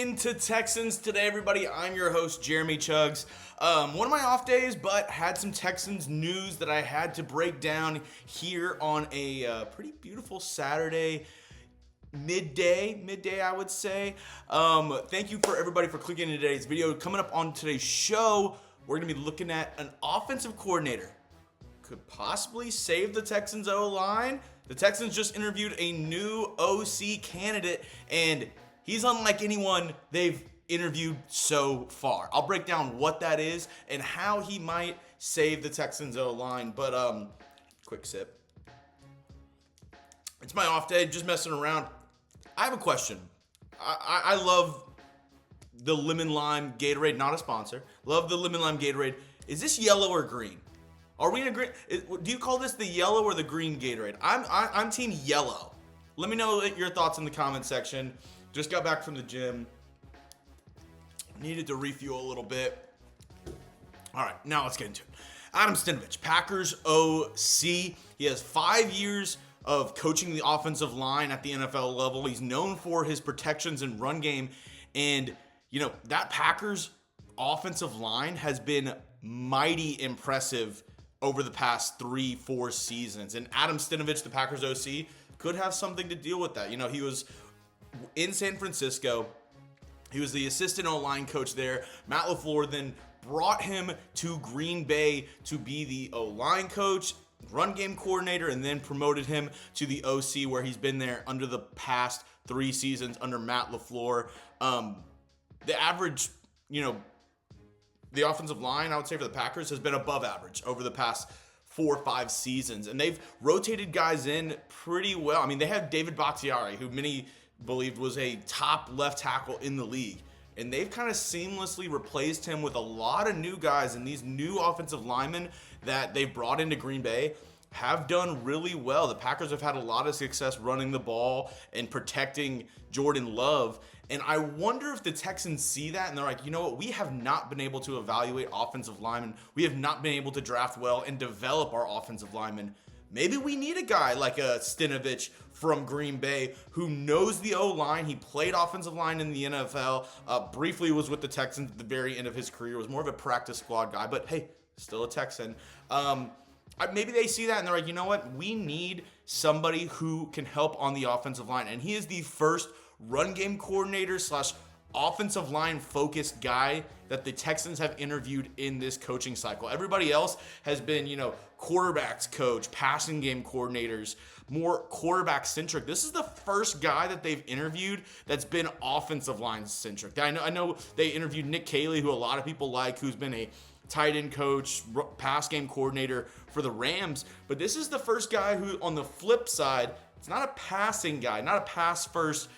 into Texans today, everybody. I'm your host, Jeremy Chuggs. One of my off days, but had some Texans news that I had to break down here on a pretty beautiful Saturday midday, I would say. Thank you for everybody for clicking in today's video. Coming up on today's show, we're going to be looking at an offensive coordinator could possibly save the Texans O-line. The Texans just interviewed a new OC candidate, and he's unlike anyone they've interviewed so far. I'll break down what that is and how he might save the Texans O-line. But quick sip. It's my off day, just messing around. I have a question. I love the lemon lime Gatorade, not a sponsor. Love the lemon lime Gatorade. Is this yellow or green? Are we in a green? Do you call this the yellow or the green Gatorade? I'm team yellow. Let me know your thoughts in the comment section. Just got back from the gym. Needed to refuel a little bit. All right, now let's get into it. Adam Stenavich, Packers OC. He has 5 years of coaching the offensive line at the NFL level. He's known for his protections and run game. And, you know, that Packers offensive line has been mighty impressive over the past 3-4 seasons. And Adam Stenavich, the Packers OC, could have something to deal with that. You know, he was in San Francisco. He was the assistant O-line coach there. Matt LaFluer then brought him to Green Bay to be the O-line coach, run game coordinator, and then promoted him to the OC, where he's been there under the past 3 seasons under Matt LaFluer. The average, the offensive line, I would say, for the Packers has been above average over the past 4 or 5 seasons. And they've rotated guys in pretty well. I mean, they have David Bakhtiari, who many believed was a top left tackle in the league. And they've kind of seamlessly replaced him with a lot of new guys. And these new offensive linemen that they've brought into Green Bay have done really well. The Packers have had a lot of success running the ball and protecting Jordan Love. And I wonder if the Texans see that and they're like, you know what, we have not been able to evaluate offensive linemen. We have not been able to draft well and develop our offensive linemen. Maybe we need a guy like a Stenavich from Green Bay who knows the O-line. He played offensive line in the NFL, briefly was with the Texans at the very end of his career, was more of a practice squad guy, but hey, still a Texan. Maybe they see that and they're like, you know what, we need somebody who can help on the offensive line. And he is the first run game coordinator / offensive line focused guy that the Texans have interviewed in this coaching cycle. Everybody else has been, quarterbacks coach, passing game coordinators, more quarterback centric. This is the first guy that they've interviewed that's been offensive line centric. I know they interviewed Nick Caley, who a lot of people like, who's been a tight end coach, pass game coordinator for the Rams. But this is the first guy who, on the flip side, it's not a passing guy, not a pass first,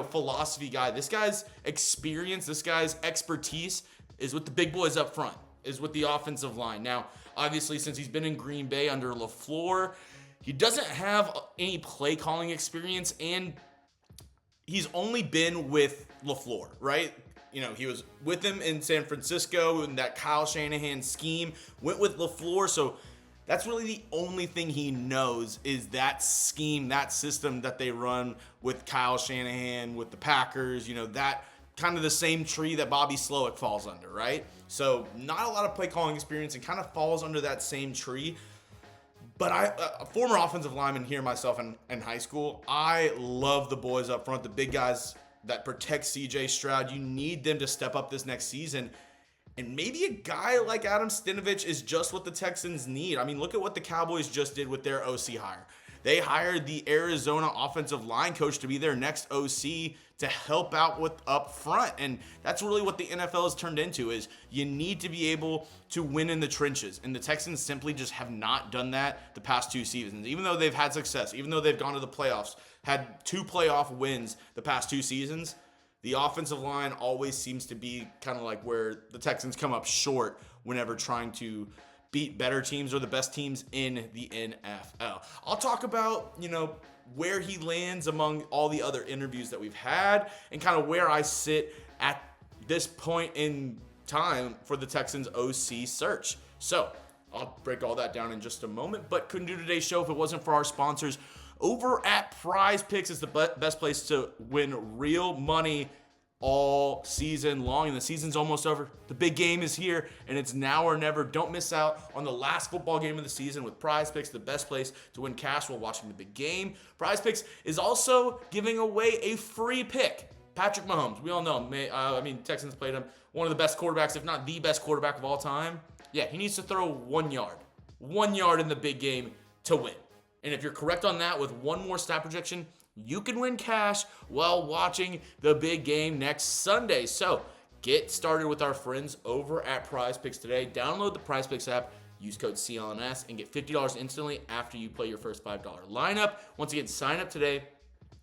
philosophy guy. This guy's experience, this guy's expertise is with the big boys up front, is with the offensive line. Now, obviously, since he's been in Green Bay under LaFleur, he doesn't have any play calling experience, and he's only been with LaFleur, right? He was with him in San Francisco in that Kyle Shanahan scheme, went with LaFleur, so that's really the only thing he knows is that scheme, that system that they run with Kyle Shanahan, with the Packers, that kind of the same tree that Bobby Slowick falls under, right? So not a lot of play calling experience and kind of falls under that same tree. But a former offensive lineman here myself in high school, I love the boys up front, the big guys that protect CJ Stroud. You need them to step up this next season. And maybe a guy like Adam Stenavich is just what the Texans need. I mean, look at what the Cowboys just did with their OC hire. They hired the Arizona offensive line coach to be their next OC to help out with up front. And that's really what the NFL has turned into, is you need to be able to win in the trenches. And the Texans simply just have not done that the past 2 seasons. Even though they've had success, even though they've gone to the playoffs, had 2 playoff wins the past 2 seasons, the offensive line always seems to be kind of like where the Texans come up short whenever trying to beat better teams or the best teams in the NFL. I'll talk about, where he lands among all the other interviews that we've had and kind of where I sit at this point in time for the Texans OC search. So I'll break all that down in just a moment, but couldn't do today's show if it wasn't for our sponsors over at PrizePicks. Is the best place to win real money all season long, and the season's almost over. The big game is here, and it's now or never. Don't miss out on the last football game of the season with PrizePicks, the best place to win cash while watching the big game. PrizePicks is also giving away a free pick. Patrick Mahomes, we all know him. Texans played him. One of the best quarterbacks, if not the best quarterback of all time. Yeah, he needs to throw 1 yard. 1 yard in the big game to win. And if you're correct on that with one more stat projection, you can win cash while watching the big game next Sunday. So get started with our friends over at PrizePicks today. Download the PrizePicks app, use code CLNS, and get $50 instantly after you play your first $5 lineup. Once again, sign up today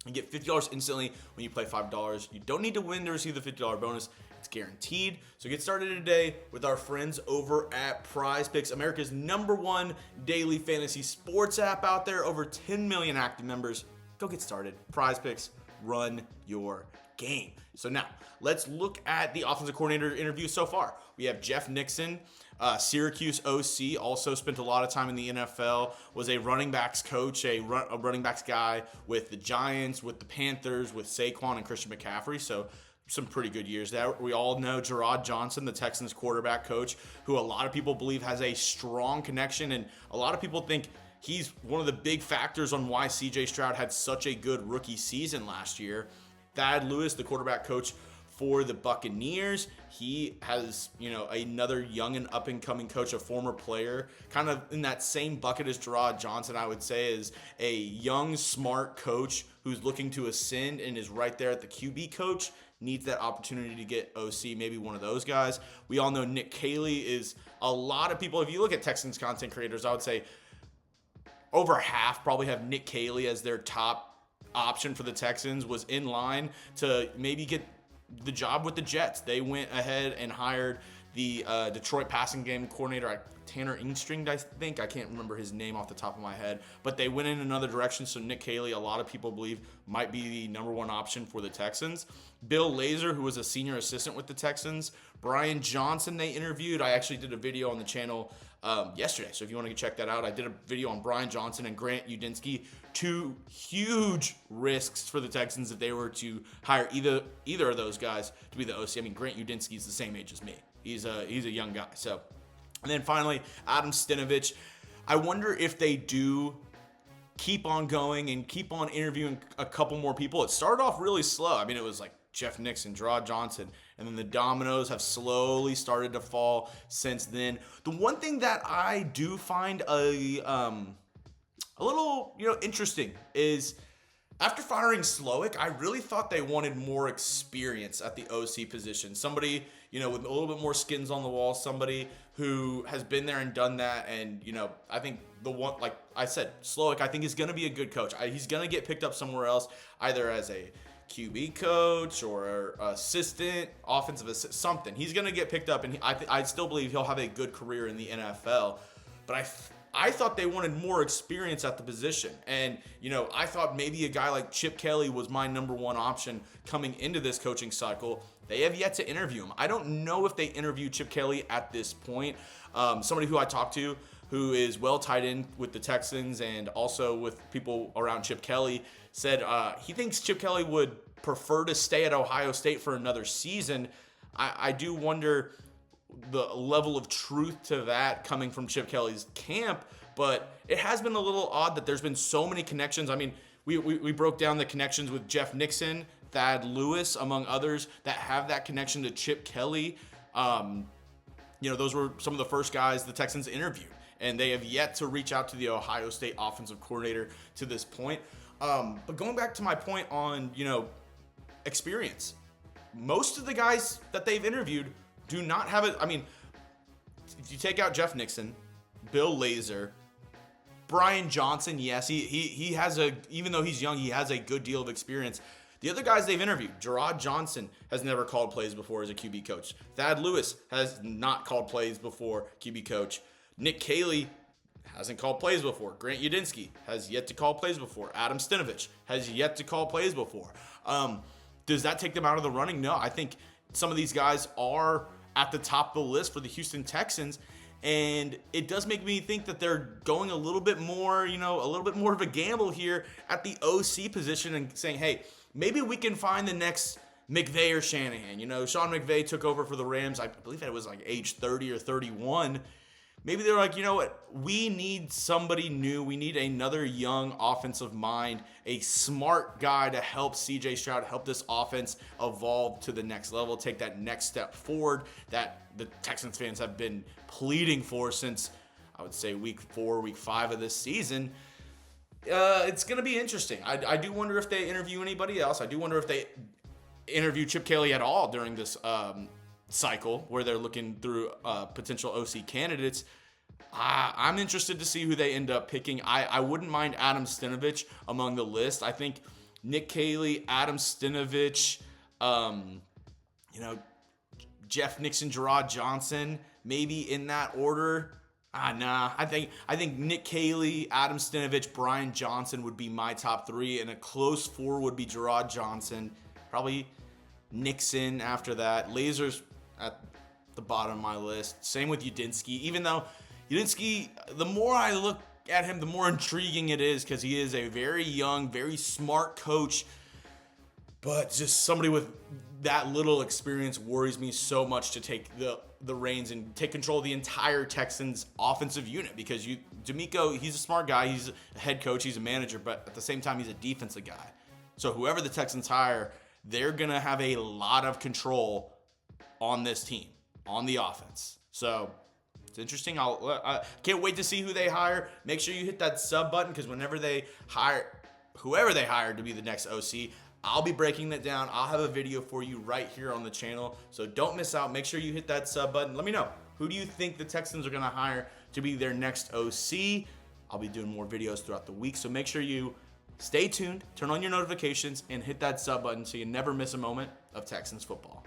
and get $50 instantly when you play $5. You don't need to win to receive the $50 bonus. It's guaranteed. So get started today with our friends over at PrizePicks, America's #1 daily fantasy sports app out there. Over 10 million active members. Go get started. PrizePicks, run your game. So now, let's look at the offensive coordinator interview so far. We have Jeff Nixon, Syracuse OC, also spent a lot of time in the NFL, was a running backs coach, a running backs guy with the Giants, with the Panthers, with Saquon and Christian McCaffrey. So some pretty good years there. We all know Jerrod Johnson, the Texans quarterback coach, who a lot of people believe has a strong connection, and a lot of people think he's one of the big factors on why C.J. Stroud had such a good rookie season last year. Thad Lewis, the quarterback coach for the Buccaneers, he has, another young and up-and-coming coach, a former player, kind of in that same bucket as Jerrod Johnson, I would say, is a young, smart coach who's looking to ascend and is right there at the QB coach. Needs that opportunity to get OC, maybe one of those guys. We all know Nick Caley is a lot of people. If you look at Texans content creators, I would say over half probably have Nick Caley as their top option for the Texans, was in line to maybe get the job with the Jets. They went ahead and hired the Detroit passing game coordinator, Tanner Ingstring, I think. I can't remember his name off the top of my head, but they went in another direction. So Nick Caley, a lot of people believe, might be the #1 option for the Texans. Bill Lazor, who was a senior assistant with the Texans. Brian Johnson, they interviewed. I actually did a video on the channel yesterday, so if you want to check that out, I did a video on Brian Johnson and Grant Udinski, 2 huge risks for the Texans if they were to hire either of those guys to be the OC. Grant Udinski is the same age as me. He's a young guy. So, and then finally, Adam Stenavich. I wonder if they do keep on going and keep on interviewing a couple more people. It started off really slow. It was like Jeff Nixon, Jerrod Johnson, and then the dominoes have slowly started to fall since then. The one thing that I do find a little interesting is after firing Slowick, I really thought they wanted more experience at the OC position. Somebody, with a little bit more skins on the wall, somebody who has been there and done that. And, I think the one, like I said, Slowick, I think is going to be a good coach. He's going to get picked up somewhere else, either as a QB coach or assistant, offensive assistant, something. He's going to get picked up, and I still believe he'll have a good career in the NFL. But I thought they wanted more experience at the position. And, I thought maybe a guy like Chip Kelly was my #1 option coming into this coaching cycle. They have yet to interview him. I don't know if they interviewed Chip Kelly at this point. Somebody who I talked to who is well tied in with the Texans and also with people around Chip Kelly said he thinks Chip Kelly would prefer to stay at Ohio State for another season. I do wonder the level of truth to that coming from Chip Kelly's camp, but it has been a little odd that there's been so many connections. We broke down the connections with Jeff Nixon, Thad Lewis, among others, that have that connection to Chip Kelly. Those were some of the first guys the Texans interviewed, and they have yet to reach out to the Ohio State offensive coordinator to this point. But going back to my point on, experience, most of the guys that they've interviewed do not have it. If you take out Jeff Nixon, Bill Lazor, Brian Johnson, yes, he has even though he's young, he has a good deal of experience. The other guys they've interviewed, Jerrod Johnson has never called plays before as a QB coach. Thad Lewis has not called plays before QB coach. Nick Caley hasn't called plays before. Grant Udinski has yet to call plays before. Adam Stenavich has yet to call plays before. Does that take them out of the running? No, I think some of these guys are at the top of the list for the Houston Texans, and it does make me think that they're going a little bit more, a little bit more of a gamble here at the OC position and saying, hey, maybe we can find the next McVay or Shanahan. Sean McVay took over for the Rams. I believe it was like age 30 or 31. Maybe they're like, you know what? We need somebody new. We need another young offensive mind, a smart guy to help CJ Stroud, help this offense evolve to the next level, take that next step forward that the Texans fans have been pleading for since, I would say, week 4, week 5 of this season. It's going to be interesting. I do wonder if they interview anybody else. I do wonder if they interview Chip Kelly at all during this cycle where they're looking through potential OC candidates. I'm interested to see who they end up picking. I wouldn't mind Adam Stenavich among the list. I think Nick Caley, Adam Stenavich, Jeff Nixon, Gerard Johnson, maybe in that order. Nah. I think Nick Caley, Adam Stenavich, Brian Johnson would be my top 3, and a close 4 would be Gerard Johnson, probably Nixon after that. Lazer's at the bottom of my list. Same with Udinsky. Even though Udinsky, the more I look at him, the more intriguing it is because he is a very young, very smart coach. But just somebody with that little experience worries me so much to take the reins and take control of the entire Texans offensive unit, because D'Amico, he's a smart guy. He's a head coach. He's a manager. But at the same time, he's a defensive guy. So whoever the Texans hire, they're going to have a lot of control on this team, on the offense. So it's interesting. I can't wait to see who they hire. Make sure you hit that sub button, because whenever they hire, whoever they hire to be the next OC, I'll be breaking that down. I'll have a video for you right here on the channel. So don't miss out. Make sure you hit that sub button. Let me know, who do you think the Texans are going to hire to be their next OC? I'll be doing more videos throughout the week. So make sure you stay tuned, turn on your notifications, and hit that sub button so you never miss a moment of Texans football.